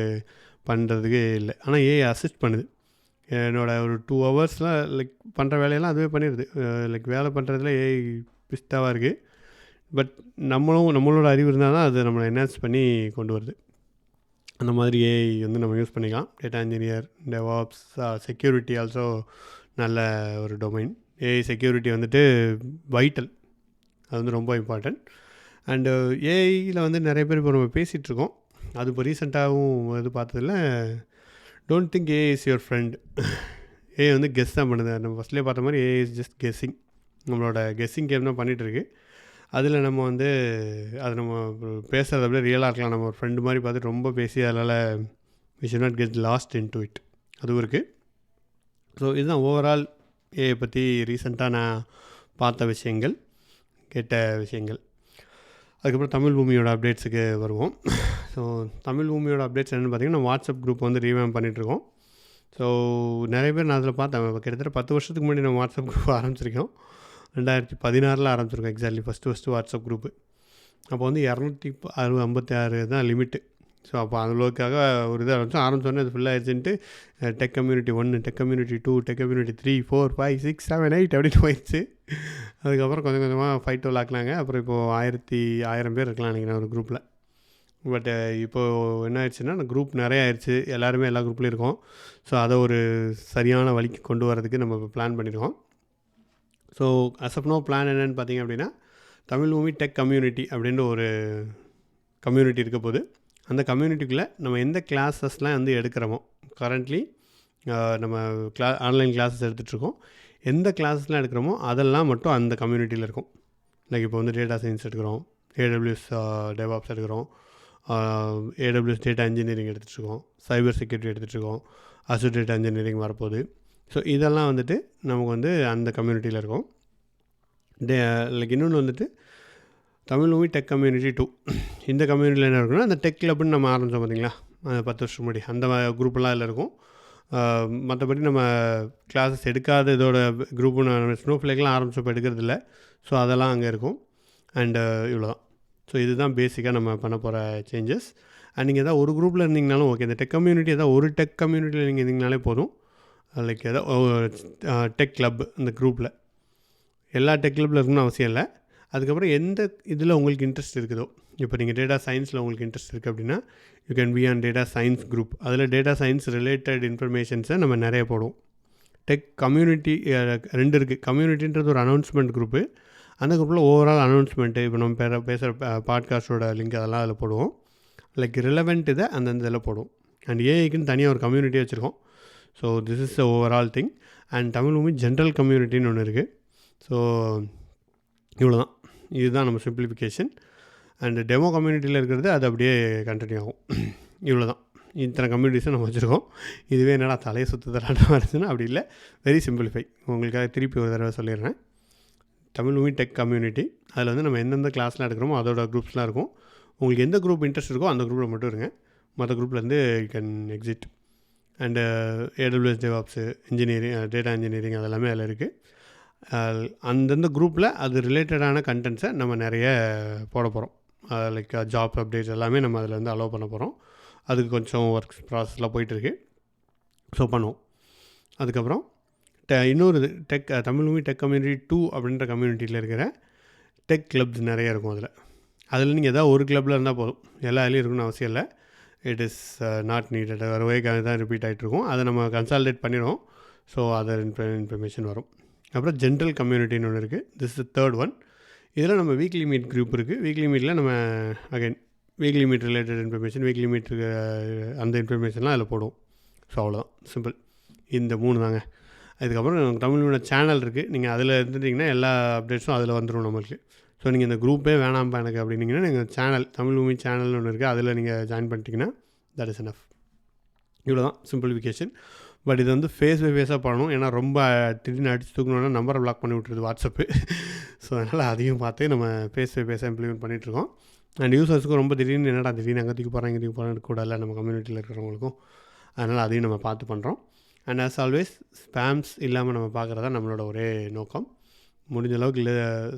பண்ணுறதுக்கு இல்லை. ஆனால் அசிஸ்ட் பண்ணுது. என்னோடய ஒரு 2 ஹவர்ஸில் லைக் பண்ணுற வேலையெல்லாம் அதுவே பண்ணிடுது. லைக் வேலை பண்ணுறதுல பிஸ்தாவாக இருக்குது. பட் நம்மளோட அறிவு இருந்தால் தான் அது நம்மளை என்ஹான்ஸ் பண்ணி கொண்டு வருது. அந்த மாதிரி வந்து நம்ம யூஸ் பண்ணிக்கலாம். Data engineer, DevOps, security also நல்ல ஒரு டொமைன். செக்யூரிட்டி வந்துட்டு வைட்டல், அது வந்து ரொம்ப இம்பார்ட்டன்ட். அண்டு ஏஐயில் வந்து நிறைய பேர் இப்போ நம்ம பேசிகிட்ருக்கோம். அது இப்போ ரீசெண்டாகவும் இது பார்த்ததில்ல. Don't think AI is your friend. AI வந்து கெஸ் தான் பண்ணுது. நம்ம ஃபஸ்ட்லேயே பார்த்த மாதிரி ஏஐ இஸ் ஜஸ்ட் கெஸ்ஸிங். நம்மளோட கெஸ்ஸிங் கேம் தான் பண்ணிகிட்ருக்கு. அதில் நம்ம வந்து அது நம்ம பேசுகிறத அப்படியே ரியலாக இருக்கலாம். நம்ம ஒரு ஃப்ரெண்டு மாதிரி பார்த்து ரொம்ப பேசி அதனால் we should not get lost into it. அதுவும் இருக்குது. ஸோ இதுதான் ஓவரால் ஏஐ பற்றி ரீசெண்டாக நான் பார்த்த விஷயங்கள், கேட்ட விஷயங்கள். அதுக்கப்புறம் தமிழ் பூமியோட அப்டேட்ஸுக்கு வருவோம். ஸோ தமிழ் பூமியோட அப்டேட்ஸ் என்னென்னு பார்த்தீங்கன்னா, வாட்ஸ்அப் குரூப் வந்து ரீவேம் பண்ணிகிட்ருக்கோம். ஸோ நிறைய பேர் நான் அதில் பார்த்தேன். கிட்டத்தட்ட 10 வருஷத்துக்கு முன்னாடி நம்ம வாட்ஸ்அப் குரூப் ஆரம்பிச்சிருக்கோம். 2016 ஆரம்பிச்சிருக்கோம் எக்ஸாக்ட்லி ஃபஸ்ட்டு வாட்ஸ்அப் குரூப்பு. அப்போ வந்து 256 தான் லிமிட்டு. ஸோ அப்போ அவ்வளோக்காக ஒரு இது ஆரம்பித்தோடனே அது ஃபுல்லாகிடுச்சுன்ட்டு tech community 1, tech community 2, tech community 3, 4, 5, 6, 7, 8 அப்படின்னு போயிடுச்சு. அதுக்கப்புறம் கொஞ்சம் கொஞ்சமாக 5-12 ஆக்கினாங்க. அப்புறம் இப்போது 1000 பேர் இருக்கலாம் நினைக்கிறேன் ஒரு குரூப்பில். பட் இப்போது என்ன ஆயிடுச்சுன்னா, குரூப் நிறைய ஆயிடுச்சு. எல்லாருமே எல்லா குரூப்லேயும் இருக்கோம். ஸோ அதை ஒரு சரியான வழிக்கு கொண்டு வரதுக்கு நம்ம இப்போ பிளான் பண்ணியிருக்கோம். So as of no plan என்னென்னு பார்த்தீங்க அப்படின்னா, தமிழ் பூமி டெக் கம்யூனிட்டி அப்படின்ற ஒரு கம்யூனிட்டி இருக்க போது. அந்த கம்யூனிட்டிக்குள்ளே நம்ம எந்த கிளாஸஸ்லாம் வந்து எடுக்கிறோமோ, கரண்ட்லி நம்ம ஆன்லைன் கிளாஸஸ் எடுத்துகிட்ருக்கோம். எந்த கிளாஸஸ்லாம் எடுக்கிறோமோ அதெல்லாம் மட்டும் அந்த கம்யூனிட்டியில் இருக்கும். லைக் இப்போ வந்து டேட்டா சயின்ஸ் எடுக்கிறோம், AWS டெவாப்ஸ் எடுக்கிறோம், AWS டேட்டா இன்ஜினியரிங் எடுத்துகிட்ருக்கோம், சைபர் செக்யூரிட்டி எடுத்துகிட்ருக்கோம், அசூர் டேட்டா இன்ஜினியரிங் வரப்போகுது. ஸோ இதெல்லாம் வந்துட்டு நமக்கு வந்து அந்த கம்யூனிட்டியில் இருக்கும். லைக் இன்னொன்று வந்துட்டு தமிழ் மூவி டெக் கம்யூனிட்டி 2. இந்த கம்யூனிட்டியில் என்ன இருக்குன்னா, அந்த டெக் கிளப்னு நம்ம ஆரம்பித்தோம் பார்த்தீங்களா 10 வருஷம் முன்னாடி, அந்த குரூப்பெல்லாம் அதில் இருக்கும். மற்றபடி நம்ம கிளாஸஸ் எடுக்காத இதோட குரூப்பு நான் ஸ்னோஃப்ளேக்லாம் ஆரம்பித்தப்போ எடுக்கிறதில்ல. ஸோ அதெல்லாம் அங்கே இருக்கும். அண்டு இவ்வளோ தான். ஸோ இதுதான் பேசிக்காக நம்ம பண்ண போகிற சேஞ்சஸ். அண்ட் நீங்கள் எதாவது ஒரு குரூப்பில் இருந்தீங்கனாலும் ஓகே. இந்த டெக் கம்யூனிட்டி எதாவது ஒரு டெக் கம்யூனிட்டியில் நீங்கள் இருந்தீங்கனாலே போதும். லைக் ஏதாவது டெக் கிளப் இந்த குரூப்பில் எல்லா டெக் கிளப்பில் இருக்கணும்னு அவசியம் இல்லை. அதுக்கப்புறம் எந்த இதில் உங்களுக்கு இன்ட்ரெஸ்ட் இருக்குதோ, இப்போ நீங்கள் டேட்டா சயின்ஸில் உங்களுக்கு இன்ட்ரெஸ்ட் இருக்குது அப்படின்னா you can be on data science group. அதில் டேட்டா சயின்ஸ் ரிலேட்டட் இன்ஃபர்மேஷன்ஸை நம்ம நிறைய போடுவோம். டெக் கம்யூனிட்டி 2 இருக்குது. கம்யூனிட்டின்றது ஒரு அனௌன்ஸ்மெண்ட் குரூப்பு. அந்த குரூப்பில் ஓவரால் அனௌன்ஸ்மெண்ட்டு, இப்போ நம்ம பேசுகிற பாட்காஸ்ட்டோட லிங்க் அதெல்லாம் அதில் போடுவோம். லைக் ரிலவெண்ட் இதை அந்தந்த இதில் போடுவோம். அண்ட் ஏஐக்குன்னு தனியாக ஒரு கம்யூனிட்டி வச்சுருக்கோம். So this is the overall thing. And Tamil movie general கம்யூனிட்டின்னு ஒன்று இருக்குது. ஸோ இவ்வளோ தான். இதுதான் நம்ம சிம்பிளிஃபிகேஷன். அண்டு டெமோ கம்யூனிட்டியில் இருக்கிறது அது அப்படியே கண்டினியூ ஆகும். இவ்வளோ தான். இத்தனை கம்யூனிட்டிஸை நம்ம வச்சுருக்கோம். இதுவே என்னடா தலையை சுற்றுதலான இருந்துச்சுன்னா அப்படி இல்லை. Very simplify. உங்களுக்காக திருப்பி ஒரு தடவை சொல்லிடுறேன். தமிழ் மூவி டெக் கம்யூனிட்டி, அதில் வந்து நம்ம எந்தெந்த கிளாஸ்லாம் எடுக்கிறோமோ அதோட குரூப்ஸ்லாம் இருக்கும். உங்களுக்கு எந்த குரூப் இன்ட்ரெஸ்ட் இருக்கோ அந்த குரூப்பில் மட்டும் இருங்க. மற்ற குரூப்லேருந்து you can exit. And AWS DevOps engineering, data engineering அதெல்லாமே அதில் இருக்குது. அந்தந்த குரூப்பில் அது ரிலேட்டடான கண்டென்ட்ஸை நம்ம நிறைய போட போகிறோம். லைக் ஜாப் அப்டேட்ஸ் எல்லாமே நம்ம அதில் வந்து அலோவ் பண்ண போகிறோம். அதுக்கு கொஞ்சம் ஒர்க் ப்ராசஸ்லாம் போயிட்டுருக்கு. ஸோ பண்ணுவோம். அதுக்கப்புறம் இன்னொரு tech Tamil movie tech community 2 அப்படின்ற கம்யூனிட்டியில் இருக்கிற டெக் கிளப்ஸ் நிறைய இருக்கும். அதில் நீங்கள் எதாவது ஒரு கிளப்பில் இருந்தால் போதும். எல்லா இதுலேயும் இருக்குன்னு அவசியம் இல்லை. It is not needed. ஒரு வேக்காக தான் ரிப்பீட் ஆகிட்ருக்கும். அதை நம்ம கன்சால்டேட் பண்ணிடுவோம். ஸோ அதர் இன்ஃபர்மேஷன் வரும். அப்புறம் ஜென்ரல் கம்யூனிட்டின்னு ஒன்று இருக்குது. This is 3rd one. இதில் நம்ம வீக்லி மீட் குரூப் இருக்குது. வீக்லி மீட்டில் நம்ம again weekly meet related information, weekly meet அந்த இன்ஃபர்மேஷன்லாம் அதில் போடுவோம். ஸோ அவ்வளோதான், சிம்பிள். இந்த 3 தாங்க. அதுக்கப்புறம் தமிழ் சேனல் இருக்குது, நீங்கள் அதில் இருந்துட்டிங்கன்னா எல்லா அப்டேட்ஸும் அதில் வந்துடும் நம்மளுக்கு. ஸோ நீங்கள் இந்த குரூப்பே வேணாம்ப்பா எனக்கு அப்படின்னீங்கன்னா நீங்கள் சேனல் தமிழ் பூமி சேனல்னு ஒன்று இருக்குது, அதில் நீங்கள் ஜாயின் பண்ணிட்டீங்கன்னா தட் இஸ் எனஃப். இவ்வளோ தான் சிம்பிளிஃபிகேஷன். பட் இது வந்து ஃபேஸ் பை ஃபேஸாக பண்ணணும், ஏன்னா ரொம்ப திடீர்னு அடித்து தூக்கணுன்னா நம்பரை பிளாக் பண்ணி விட்டுருது வாட்ஸ்அப்பு. ஸோ அதனால் அதையும் பார்த்து நம்ம ஃபேஸ் பை ஃபேஸாக இம்ப்ளிமெண்ட் பண்ணிகிட்ருக்கோம். அண்ட் யூசர்ஸுக்கும் ரொம்ப திடீர்னு என்னடா திடீர்னு அங்கே தூக்கி போகிறாங்க தூக்கி போகிறாங்க கூடல நம்ம கம்யூனிட்டியில் இருக்கிறவங்களுக்கும், அதனால் அதையும் நம்ம பார்த்து பண்ணுறோம். அண்ட் ஆஸ் ஆல்வேஸ் ஸ்பேம்ஸ் இல்லாமல் நம்ம பார்க்குறதா நம்மளோட ஒரே நோக்கம். முடிஞ்ச அளவுக்கு இல்லை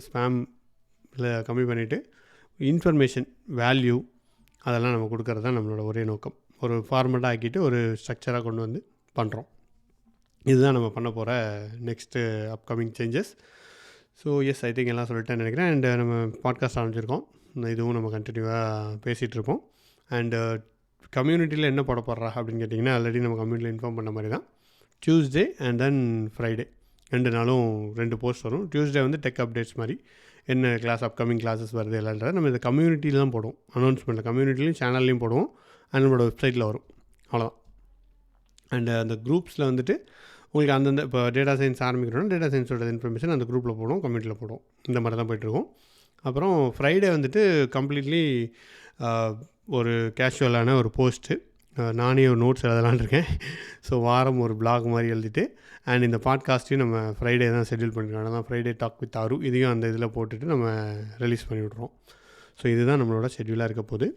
ஸ்பேம் இல்லை கம்மி பண்ணிவிட்டு இன்ஃபர்மேஷன் வேல்யூ அதெல்லாம் நம்ம கொடுக்கறது தான் நம்மளோட ஒரே நோக்கம். ஒரு ஃபார்மேட்டாக ஆக்கிட்டு ஒரு ஸ்ட்ரக்சராக கொண்டு வந்து பண்ணுறோம். இதுதான் நம்ம பண்ண போகிற next upcoming changes. So yes, I think எல்லாம் சொல்லிட்டேன்னு நினைக்கிறேன். அண்டு நம்ம பாட்காஸ்ட் ஆரம்பிச்சிருக்கோம், இதுவும் நம்ம கண்டினியூவாக பேசிகிட்ருப்போம். அண்டு கம்யூனிட்டியில் என்ன போட போடுறா அப்படின்னு கேட்டிங்கன்னா, ஆல்ரெடி நம்ம கம்யூனிட்டியில் இன்ஃபார்ம் பண்ண மாதிரி தான் டியூஸ்டே அண்ட் தென் ஃப்ரைடே 2 நாளும் 2 போஸ்ட் வரும். டியூஸ்டே வந்து டெக் அப்டேட்ஸ் மாதிரி என்ன கிளாஸ் அப்கமிங் கிளாஸஸ் வருது எல்லான்றத நம்ம இந்த கம்யூனிட்டியில் தான் போடுவோம். அனௌன்ஸ்மெண்ட்டில் கம்யூனிட்டிலையும் சேனல்லையும் போடுவோம், அண்ட் நம்மளோட வெப்சைட்டில் வரும். அவ்வளோதான். அண்டு அந்த குரூப்ஸில் வந்துட்டு உங்களுக்கு அந்தந்த இப்போ டேட்டா சயின்ஸ் ஆரம்பிக்கிறோன்னா டேட்டா சயின்ஸோட இன்ஃபர்மேஷன் அந்த குரூப்பில் போடுவோம், கம்யூனிட்டியில் போடுவோம். இந்த மாதிரி தான் போய்ட்டுருக்கோம். அப்புறம் ஃப்ரைடே வந்துட்டு கம்ப்ளீட்லி ஒரு கேஷுவலான ஒரு போஸ்ட்டு, நானே ஒரு நோட்ஸ் எழுதலான்னு இருக்கேன். ஸோ வாரம் ஒரு பிளாக் மாதிரி எழுதிட்டு, அண்ட் இந்த பாட்காஸ்ட்டையும் நம்ம ஃப்ரைடே தான் ஷெட்யூல் பண்ணிருக்கோம். அதான் ஃப்ரைடே டாக் வித் ஆரு, இதையும் அந்த இதில் போட்டுட்டு நம்ம ரிலீஸ் பண்ணி விட்ருவோம். ஸோ இதுதான் நம்மளோட ஷெட்யூலாக இருக்க போகுது.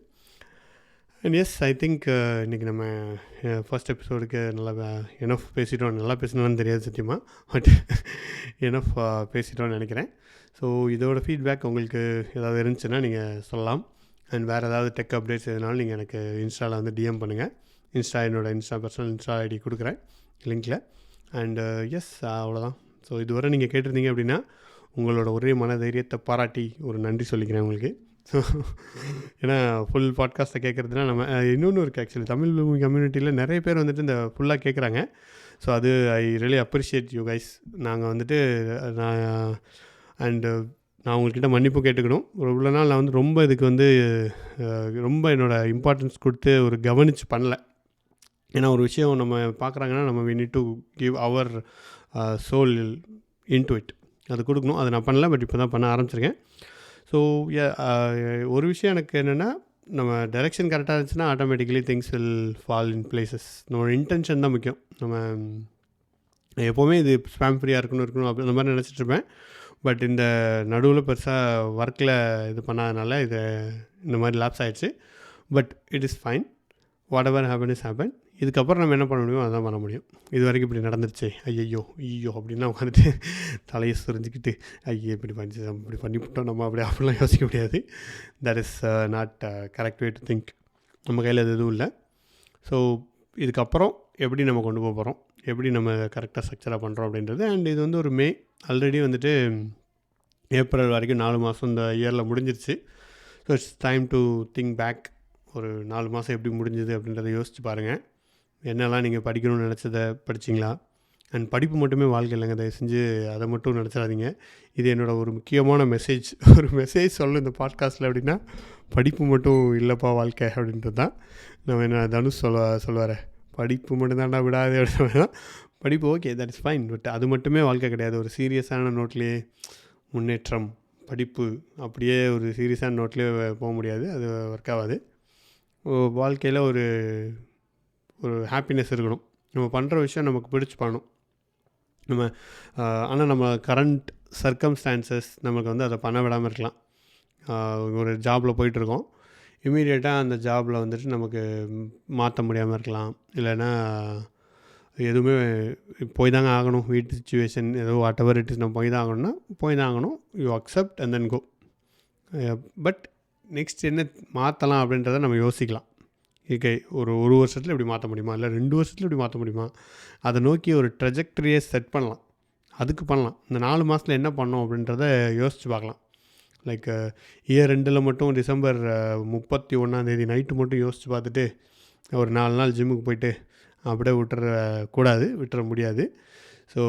அண்ட் எஸ், ஐ திங்க் இன்றைக்கி நம்ம ஃபர்ஸ்ட் எபிசோடுக்கு நல்லா எனஃப் பேசிட்டோம். நல்லா பேசணும்னு தெரியாது சத்தியமாக, பட் எனஃப் பேசிட்டோன்னு நினைக்கிறேன். ஸோ இதோட ஃபீட்பேக் உங்களுக்கு ஏதாவது இருந்துச்சுன்னா நீங்கள் சொல்லலாம். அண்ட் வேறு ஏதாவது டெக் அப்டேட்ஸ் எதுனாலும் நீங்கள் எனக்கு இன்ஸ்டாவில் வந்து டிஎம் பண்ணுங்கள். என்னோடய பர்சனல் இன்ஸ்டா ஐடி கொடுக்குறேன் லிங்க்கில். அண்டு எஸ், அவ்வளோதான். ஸோ இதுவரை நீங்கள் கேட்டிருந்தீங்க அப்படின்னா உங்களோட ஒரே மனதைரியத்தை பாராட்டி ஒரு நன்றி சொல்லிக்கிறேன் உங்களுக்கு. ஸோ ஏன்னா ஃபுல் பாட்காஸ்ட்டை கேட்குறதுனா நம்ம இன்னொன்று இருக்குது. ஆக்சுவலி தமிழ் கம்யூனிட்டியில் நிறைய பேர் வந்துட்டு இந்த ஃபுல்லாக கேட்குறாங்க. ஸோ அது I really appreciate you guys. நாங்கள் வந்துட்டு நான் உங்கள்கிட்ட மன்னிப்பு கேட்டுக்கணும். இவ்வளோ நாள் நான் வந்து ரொம்ப இதுக்கு வந்து ரொம்ப என்னோடய இம்பார்ட்டன்ஸ் கொடுத்து ஒரு கவனித்து பண்ணல. ஏன்னா ஒரு விஷயம் நம்ம பார்க்குறாங்கன்னா நம்ம we need to give our soul into it, அது கொடுக்கணும். அதை நான் பண்ணல, பட் இப்போ தான் பண்ண ஆரம்பிச்சிருக்கேன். ஸோ ஒரு விஷயம் எனக்கு என்னென்னா, நம்ம டைரெக்ஷன் கரெக்டாக இருந்துச்சுன்னா automatically things will fall in places. நம்மளோட இன்டென்ஷன் தான் முக்கியம். நம்ம எப்போவுமே இது ஸ்பேம் ஃப்ரீயாக இருக்கணும் அப்படி அந்த மாதிரி நினச்சிட்ருப்பேன். பட் இந்த நடுவில் பெருசாக ஒர்க்கில் இது பண்ணாதனால இது இந்த மாதிரி லாப்ஸ் ஆகிடுச்சு. But it is fine, what ever happen is happen. இதுக்கப்புறம் நம்ம என்ன பண்ண முடியும் அதான் பண்ண முடியும். இது வரைக்கும் இப்படி நடந்துருச்சு, ஐயோ அப்படின்னா உட்காந்துட்டு தலையை சுரிஞ்சிக்கிட்டு இப்படி பண்ணிவிட்டோம் நம்ம அப்படிலாம் யோசிக்க முடியாது. That is not correct way to think. நம்ம கையில் அது எதுவும் இல்லை. ஸோ இதுக்கப்புறம் எப்படி நம்ம கொண்டு போக போகிறோம், எப்படி நம்ம கரெக்டாக ஸ்ட்ரக்சராக பண்ணுறோம் அப்படின்றது. அண்ட் இது வந்து ஒரு ஆல்ரெடி வந்துட்டு ஏப்ரல் வரைக்கும் 4 மாதம் இந்த இயரில் முடிஞ்சிருச்சு. So it's time to think back. ஒரு 4 மாதம் எப்படி முடிஞ்சுது அப்படின்றத யோசிச்சு பாருங்கள். என்னெல்லாம் நீங்கள் படிக்கணும்னு நினச்சதை படிச்சிங்களா? அண்ட் படிப்பு மட்டுமே வாழ்க்கை இல்லைங்க, தயவு செஞ்சு அதை மட்டும் நினச்சிடாதீங்க. இது என்னோட ஒரு முக்கியமான மெசேஜ் சொல்லும் இந்த பாட்காஸ்ட்டில். அப்படின்னா படிப்பு மட்டும் இல்லைப்பா வாழ்க்கை அப்படின்றது தான். நம்ம என்ன தனுஷ் சொல்லுவார், படிப்பு மட்டும்தான்டா விடாது அப்படின்னு தான். படிப்பு okay, that is fine, but அது மட்டுமே வாழ்க்கை கிடையாது. ஒரு சீரியஸான நோட்லேயே முன்னேற்றம், படிப்பு அப்படியே ஒரு சீரியஸான நோட்லேயே போக முடியாது, அது ஒர்க் ஆகாது. வாழ்க்கையில் ஒரு ஹாப்பினஸ் இருக்கணும். நம்ம பண்ணுற விஷயம் நமக்கு பிடிச்சி பண்ணணும். ஆனால் நம்ம கரண்ட் சர்க்கம்ஸ்டான்சஸ் நமக்கு வந்து அதை பண்ண விடாமல் இருக்கலாம். ஒரு ஜாபில் போயிட்டுருக்கோம், இமீடியட்டாக அந்த ஜாபில் வந்துட்டு நமக்கு மாற்ற முடியாமல் இருக்கலாம். இல்லைன்னா எதுவுமே போய் தாங்க ஆகணும், வீட்டு சுச்சுவேஷன் ஏதோ வாட் எவர் இட் இஸ், நம்ம போய் தான் ஆகணும். You accept and then go. But next என்ன மாற்றலாம் அப்படின்றத நம்ம யோசிக்கலாம். ஓகே, ஒரு வருஷத்தில் இப்படி மாற்ற முடியுமா, இல்லை 2 வருஷத்தில் இப்படி மாற்ற முடியுமா, அதை நோக்கி ஒரு ட்ரெஜெக்டரியை செட் பண்ணலாம். அதுக்கு பண்ணலாம். இந்த 4 மாதத்தில் என்ன பண்ணோம் அப்படின்றத யோசித்து பார்க்கலாம். லைக் இயர் 2 மட்டும் டிசம்பர் 31 நைட்டு மட்டும் யோசித்து பார்த்துட்டு ஒரு 4 நாள் ஜிம்முக்கு போயிட்டு அப்படியே விட்டுற முடியாது. ஸோ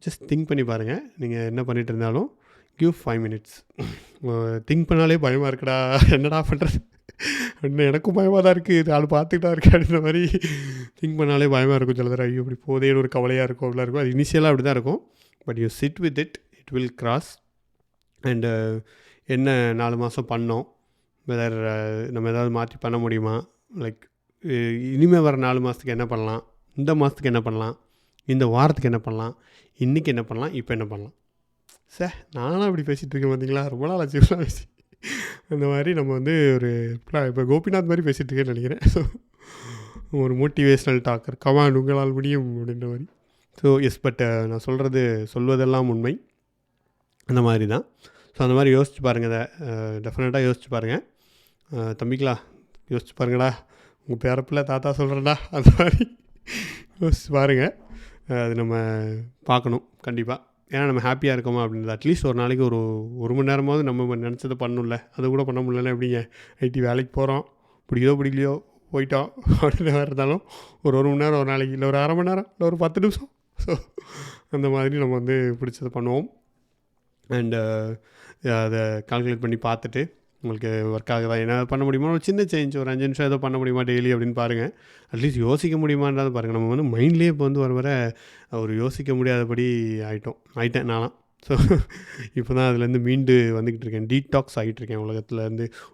ஜஸ்ட் திங்க் பண்ணி பாருங்கள். நீங்கள் என்ன பண்ணிகிட்டு இருந்தாலும் கிவ் 5 minutes. திங்க் பண்ணாலே பயமாக இருக்குடா, என்னடா பண்ணுறது, இன்னும் எனக்கும் பயமாக தான் இருக்குது, இது ஆள் பார்த்துக்கிட்டா இருக்கு அப்படின்ற மாதிரி திங்க் பண்ணாலே பயமாக இருக்கும். சில தடவை ஐயோ இப்படி போதேன்னு ஒரு கவலையாக இருக்கும், அப்படிலாம் இருக்கும். அது இனிஷியலாக அப்படி தான் இருக்கும். But you sit with it, it will cross. And என்ன 4 மாதம் பண்ணோம், வெதர் நம்ம ஏதாவது மாற்றி பண்ண முடியுமா, லைக் இனிமேல் வர 4 மாதத்துக்கு என்ன பண்ணலாம், இந்த மாதத்துக்கு என்ன பண்ணலாம், இந்த வாரத்துக்கு என்ன பண்ணலாம், இன்றைக்கி என்ன பண்ணலாம், இப்போ என்ன பண்ணலாம். சார் நானும் அப்படி பேசிகிட்டு இருக்கேன் பார்த்தீங்களா, ரொம்ப நாள் ஆச்சு பேசி. அந்த மாதிரி நம்ம வந்து ஒரு இப்போ கோபிநாத் மாதிரி பேசிகிட்டு இருக்கேன்னு நினைக்கிறேன். ஸோ ஒரு மோட்டிவேஷ்னல் டாக்கர், கமான் உங்களால் முடியும் அப்படின்ற மாதிரி. ஸோ எஸ், பட் நான் சொல்வதெல்லாம் உண்மை, அந்த மாதிரி தான். ஸோ அந்த மாதிரி யோசிச்சு பாருங்கள், அதை டெஃபினட்டாக யோசிச்சு பாருங்கள். தம்பிங்களா யோசிச்சு பாருங்கடா, உங்கள் பேரப்பில் தாத்தா சொல்கிறேன்டா, அந்த மாதிரி யோசிச்சு பாருங்கள். அது நம்ம பார்க்கணும் கண்டிப்பாக. ஏன்னா நம்ம ஹாப்பியாக இருக்கோமா அப்படின்றது அட்லீஸ்ட் ஒரு நாளைக்கு ஒரு மணி நேரமாவது நம்ம நினச்சதை பண்ணணும்ல. அது கூட பண்ண முடியலன்னா எப்படிங்க. ஐடி வேலைக்கு போகிறோம், பிடிக்கோ பிடிக்கலையோ போயிட்டோம் அப்படின்னு இருந்தாலும் ஒரு மணி நேரம் ஒரு நாளைக்கு, இல்லை ஒரு அரை மணி நேரம், இல்லை ஒரு 10 நிமிஷம். ஸோ அந்த மாதிரி நம்ம வந்து பிடிச்சதை பண்ணுவோம். அண்டு அதை கால்குலேட் பண்ணி பார்த்துட்டு உங்களுக்கு ஒர்க் ஆகுதா, என்ன பண்ண முடியுமா, ஒரு சின்ன சேஞ்ச், ஒரு 5 நிமிஷம் ஏதோ பண்ண முடியுமா டெய்லி அப்படின்னு பாருங்கள். அட்லீஸ்ட் யோசிக்க முடியுமான்றது பாருங்கள். நம்ம வந்து மைண்ட்லேயே இப்போ வந்து வர ஒரு யோசிக்க முடியாதபடி ஆகிட்டேன் நான்லாம். ஸோ இப்போ தான் அதுலேருந்து மீண்டு வந்துக்கிட்டு இருக்கேன், டீடாக்ஸ் ஆகிட்டுருக்கேன்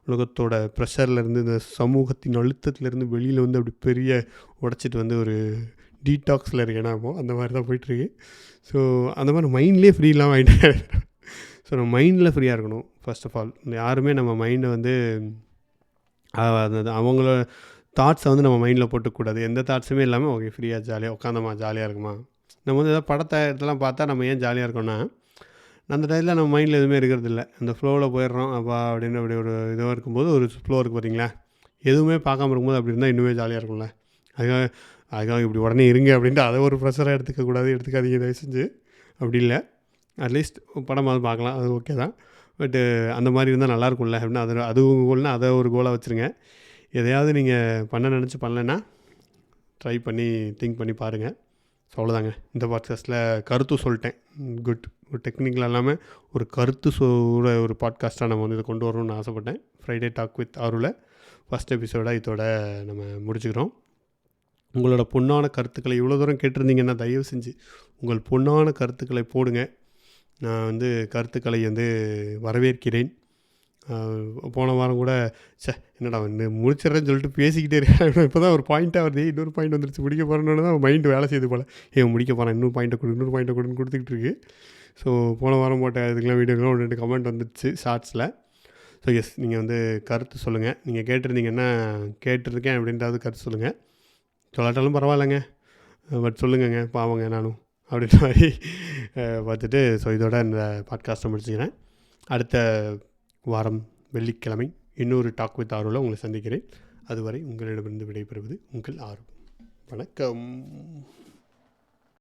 உலகத்தோட ப்ரெஷர்லேருந்து, இந்த சமூகத்தின் அழுத்தத்துலேருந்து வெளியில் வந்து அப்படி பெரிய உடச்சிட்டு வந்து ஒரு டீடாக்ஸில் இருக்கேன் நான். அந்த மாதிரி தான் போயிட்டுருக்கு. ஸோ அந்த மாதிரி மைண்ட்லேயே ஃப்ரீ இல்லாமல் ஆகிட்டேன். ஸோ நம்ம மைண்டில் ஃப்ரீயாக இருக்கணும் ஃபர்ஸ்ட் ஆஃப் ஆல். யாருமே நம்ம மைண்டை வந்து அவங்கள தாட்ஸை வந்து நம்ம மைண்டில் போட்டுக்கூடாது. எந்த தாட்ஸுமே இல்லாமல் ஓகே ஃப்ரீயாக ஜாலியாக உட்காந்தோமா, ஜாலியாக இருக்குமா. நம்ம வந்து ஏதாவது படத்தை இதெல்லாம் பார்த்தா நம்ம ஏன் ஜாலியாக இருக்கோம்னா, அந்த டைத்தில் நம்ம மைண்டில் எதுவுமே இருக்கிறது இல்லை, அந்த ஃப்ளோவில் போயிடுறோம். அப்பா அப்படின்னு அப்படி ஒரு இதுவாக இருக்கும்போது, ஒரு ஃப்ளோ இருக்குது பார்த்தீங்களா, எதுவுமே பார்க்காம இருக்கும்போது அப்படி இருந்தால் இன்னுமே ஜாலியாக இருக்கும்ல. அதுக்காக இப்படி உடனே இருங்க அப்படின்ட்டு அதை ஒரு ப்ரெஷராக எடுத்துக்காதீங்க தயவு செஞ்சு. அப்படி இல்லை, அட்லீஸ்ட் படமாவது பார்க்கலாம், அது ஓகே தான். பட்டு அந்த மாதிரி இருந்தால் நல்லாயிருக்கும்ல அப்படின்னா அது உங்கள் கோல்னா அதை ஒரு கோலாக வச்சுருங்க. எதையாவது நீங்கள் பண்ண நினச்சி பண்ணலைன்னா ட்ரை பண்ணி திங்க் பண்ணி பாருங்கள். ஸோ அவ்வளோதாங்க, இந்த பாட்காஸ்ட்டில் கருத்து சொல்லிட்டேன். குட், ஒரு டெக்னிக்கல் இல்லாமல் ஒரு கருத்து ஒரு பாட்காஸ்ட்டாக நம்ம வந்து இதை கொண்டு வரணும்னு ஆசைப்பட்டேன். ஃப்ரைடே டாக் வித் ஆருல ஃபஸ்ட் எபிசோடாக இதோட நம்ம முடிச்சுக்கிறோம். உங்களோட பொண்ணான கருத்துக்களை இவ்வளோ தூரம் கேட்டிருந்தீங்கன்னா தயவு செஞ்சு உங்கள் பொண்ணான கருத்துக்களை போடுங்க. நான் வந்து கருத்துக்களை வந்து வரவேற்கிறேன். போன வாரம் கூட என்னடா வந்து முடிச்சிடறேன்னு சொல்லிட்டு பேசிக்கிட்டே இருக்கேன், இப்போ தான் ஒரு பாயிண்ட்டாக வருது, இன்னொரு பாயிண்ட் வந்துருச்சு, முடிக்க போகிறேன்னு தான் மைண்டு வேலை செய்து போல். முடிக்க போகிறேன், இன்னொரு பாயிண்ட்டை கொடுன்னு கொடுத்துக்கிட்டு இருக்கு. ஸோ போன வாரம் போட்ட இதுக்கெலாம் வீடியோக்கெலாம் 2 கமெண்ட் வந்துடுச்சு ஷார்ட்ஸில். ஸோ எஸ், நீங்கள் வந்து கருத்து சொல்லுங்கள். நீங்கள் கேட்டிருந்தீங்கன்னா கேட்டிருக்கேன் அப்படின்றது கருத்து சொல்லுங்கள். சொல்லாட்டாலும் பரவாயில்லைங்க, பட் சொல்லுங்கங்க, பாவங்க நானும் அப்படின்ற மாதிரி பார்த்துட்டு. ஸோ இதோட இந்த பாட்காஸ்ட்டை முடிச்சுக்கிறேன். அடுத்த வாரம் வெள்ளிக்கிழமை இன்னொரு டாக் வித் ஆர்வல உங்களை சந்திக்கிறேன். அதுவரை உங்களிடமிருந்து விடைபெறுவது உங்கள் ஆர்வம். வணக்கம்.